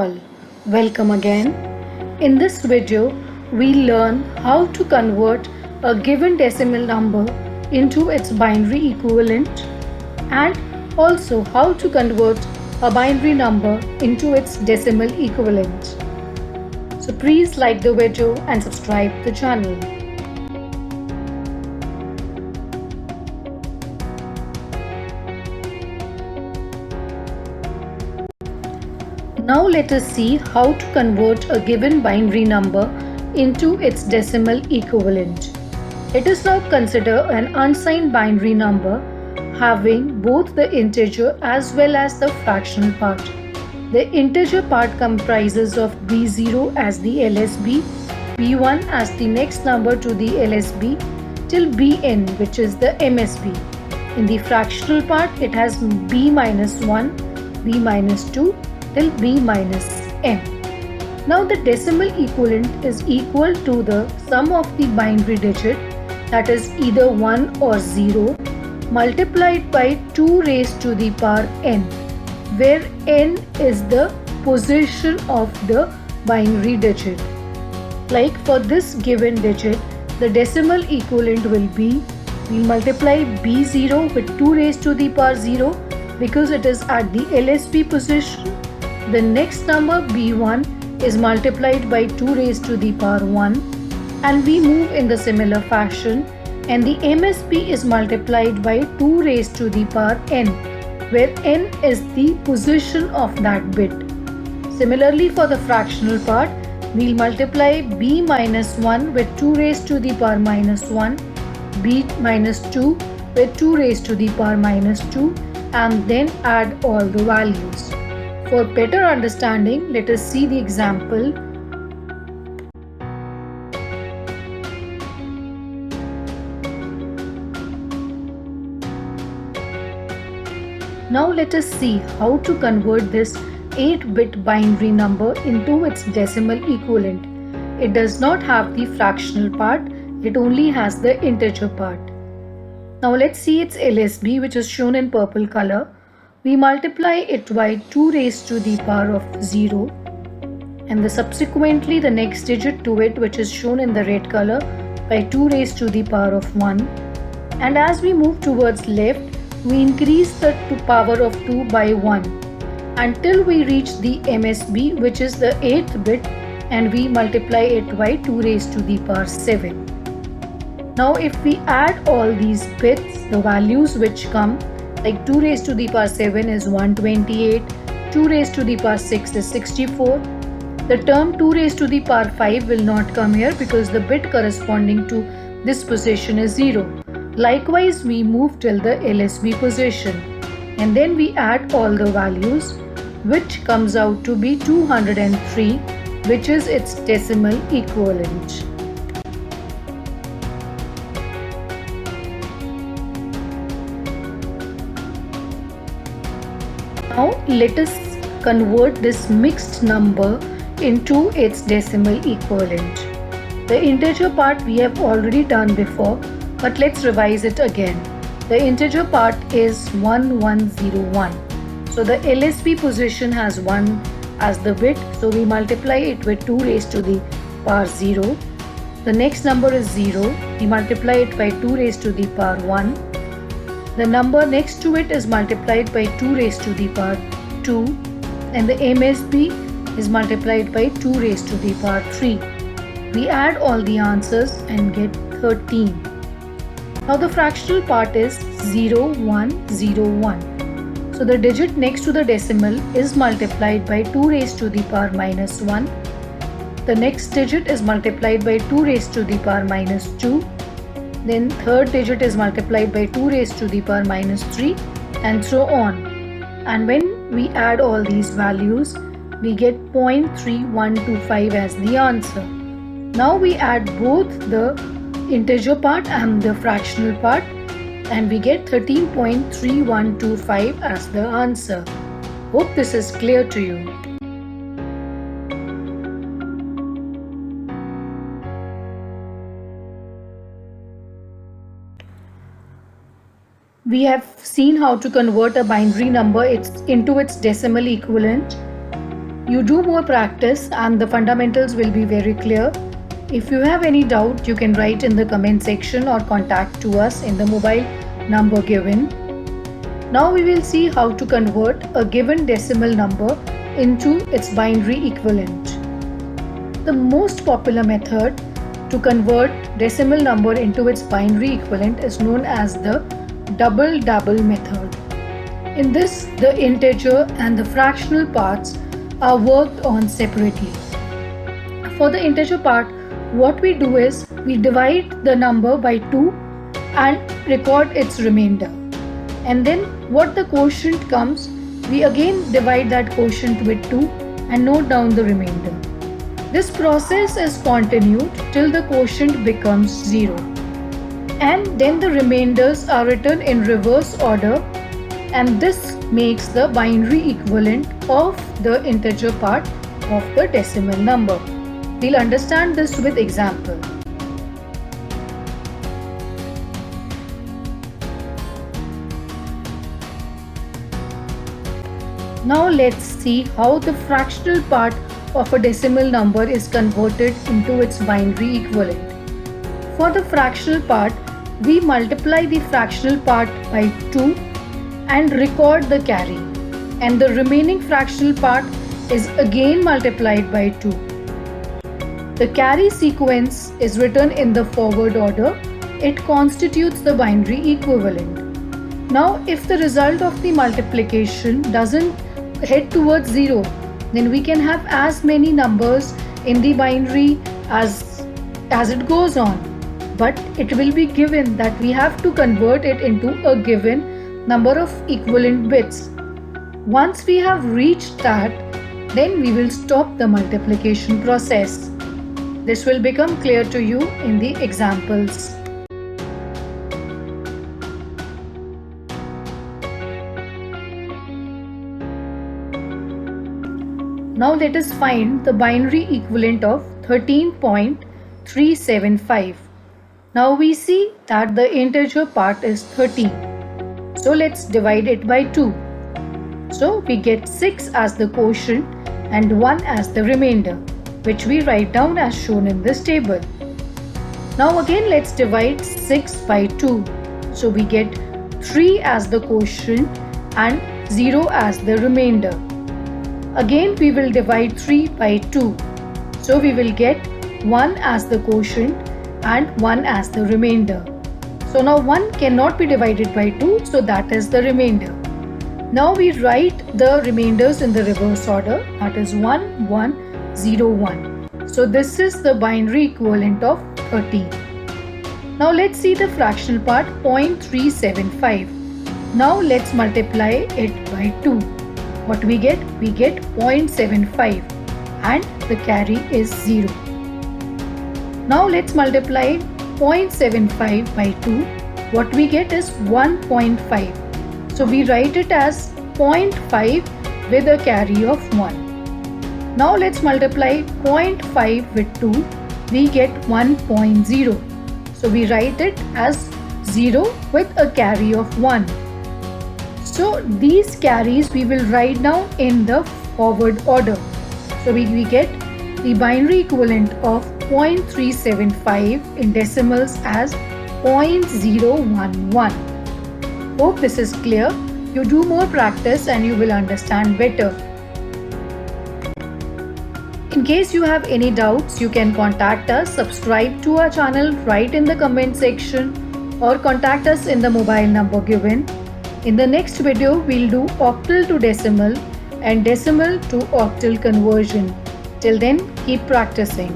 all, welcome again. In this video, we learn how to convert a given decimal number into its binary equivalent and also how to convert a binary number into its decimal equivalent. So please like the video and subscribe the channel. Now let us see how to convert a given binary number into its decimal equivalent. Let us now consider an unsigned binary number having both the integer as well as the fractional part. The integer part comprises of b0 as the LSB, b1 as the next number to the LSB till bn, which is the MSB. In the fractional part, it has b minus 1, b minus 2 till b minus n. Now the decimal equivalent is equal to the sum of the binary digit, that is either 1 or 0, multiplied by 2 raised to the power n, where n is the position of the binary digit. Like for this given digit, the decimal equivalent will be, we multiply b0 with 2 raised to the power 0 because it is at the LSB position. The next number b1 is multiplied by 2 raised to the power 1, and we move in the similar fashion, and the MSB is multiplied by 2 raised to the power n, where n is the position of that bit. Similarly, for the fractional part, we'll multiply b minus 1 with 2 raised to the power minus 1, b minus 2 with 2 raised to the power minus 2, and then add all the values. For better understanding, let us see the example. Now let us see how to convert this 8-bit binary number into its decimal equivalent. It does not have the fractional part, it only has the integer part. Now let's see its LSB, which is shown in purple color. We multiply it by 2 raised to the power of 0, and subsequently the next digit to it, which is shown in the red color, by 2 raised to the power of 1. And as we move towards left, we increase the power of 2 by 1 until we reach the MSB, which is the 8th bit, and we multiply it by 2 raised to the power 7. Now if we add all these bits, the values which come, like 2 raised to the power 7 is 128, 2 raised to the power 6 is 64. The term 2 raised to the power 5 will not come here because the bit corresponding to this position is 0. Likewise, we move till the LSB position, and then we add all the values, which comes out to be 203, which is its decimal equivalent. Now let us convert this mixed number into its decimal equivalent. The integer part we have already done before, but let's revise it again. The integer part is 1101. So the LSB position has 1 as the bit, so we multiply it with 2 raised to the power 0. The next number is 0. We multiply it by 2 raised to the power 1. The number next to it is multiplied by 2 raised to the power 2, and the MSB is multiplied by 2 raised to the power 3. We add all the answers and get 13. Now the fractional part is 0101. So the digit next to the decimal is multiplied by 2 raised to the power minus 1. The next digit is multiplied by 2 raised to the power minus 2. Then third digit is multiplied by 2 raised to the power minus 3, and so on. And when we add all these values, we get 0.3125 as the answer. Now we add both the integer part and the fractional part, and we get 13.3125 as the answer. Hope this is clear to you. We have seen how to convert a binary number into its decimal equivalent. You do more practice and the fundamentals will be very clear. If you have any doubt, you can write in the comment section or contact to us in the mobile number given. Now we will see how to convert a given decimal number into its binary equivalent. The most popular method to convert decimal number into its binary equivalent is known as the double-double method. In this, the integer and the fractional parts are worked on separately. For the integer part, what we do is we divide the number by 2 and record its remainder. And then what the quotient comes, we again divide that quotient with 2 and note down the remainder. This process is continued till the quotient becomes 0. And then the remainders are written in reverse order, and this makes the binary equivalent of the integer part of the decimal number. We'll understand this with example. Now let's see how the fractional part of a decimal number is converted into its binary equivalent. For the fractional part, we multiply the fractional part by 2 and record the carry, and the remaining fractional part is again multiplied by 2. The carry sequence is written in the forward order. It constitutes the binary equivalent. Now if the result of the multiplication doesn't head towards 0, then we can have as many numbers in the binary as it goes on. But it will be given that we have to convert it into a given number of equivalent bits. Once we have reached that, then we will stop the multiplication process. This will become clear to you in the examples. Now let us find the binary equivalent of 13.375. Now we see that the integer part is 13. So let's divide it by 2. So we get 6 as the quotient and 1 as the remainder, which we write down as shown in this table. Now again let's divide 6 by 2. So we get 3 as the quotient and 0 as the remainder. Again we will divide 3 by 2. So we will get 1 as the quotient and 1 as the remainder. So now 1 cannot be divided by 2, so that is the remainder. Now we write the remainders in the reverse order, that is 1, 1, 0, 1. So this is the binary equivalent of 13. Now let's see the fractional part 0.375. Now let's multiply it by 2. What we get? We get 0.75 and the carry is 0. Now let's multiply 0.75 by 2. What we get is 1.5. So we write it as 0.5 with a carry of 1. Now let's multiply 0.5 with 2. We get 1.0. So we write it as 0 with a carry of 1. So these carries we will write down in the forward order. So we get the binary equivalent of 0.375 in decimals as 0.011. Hope this is clear. You do more practice and you will understand better. In case you have any doubts, you can contact us, subscribe to our channel, write in the comment section or contact us in the mobile number given. In the next video, we'll do octal to decimal and decimal to octal conversion. Till then, keep practicing.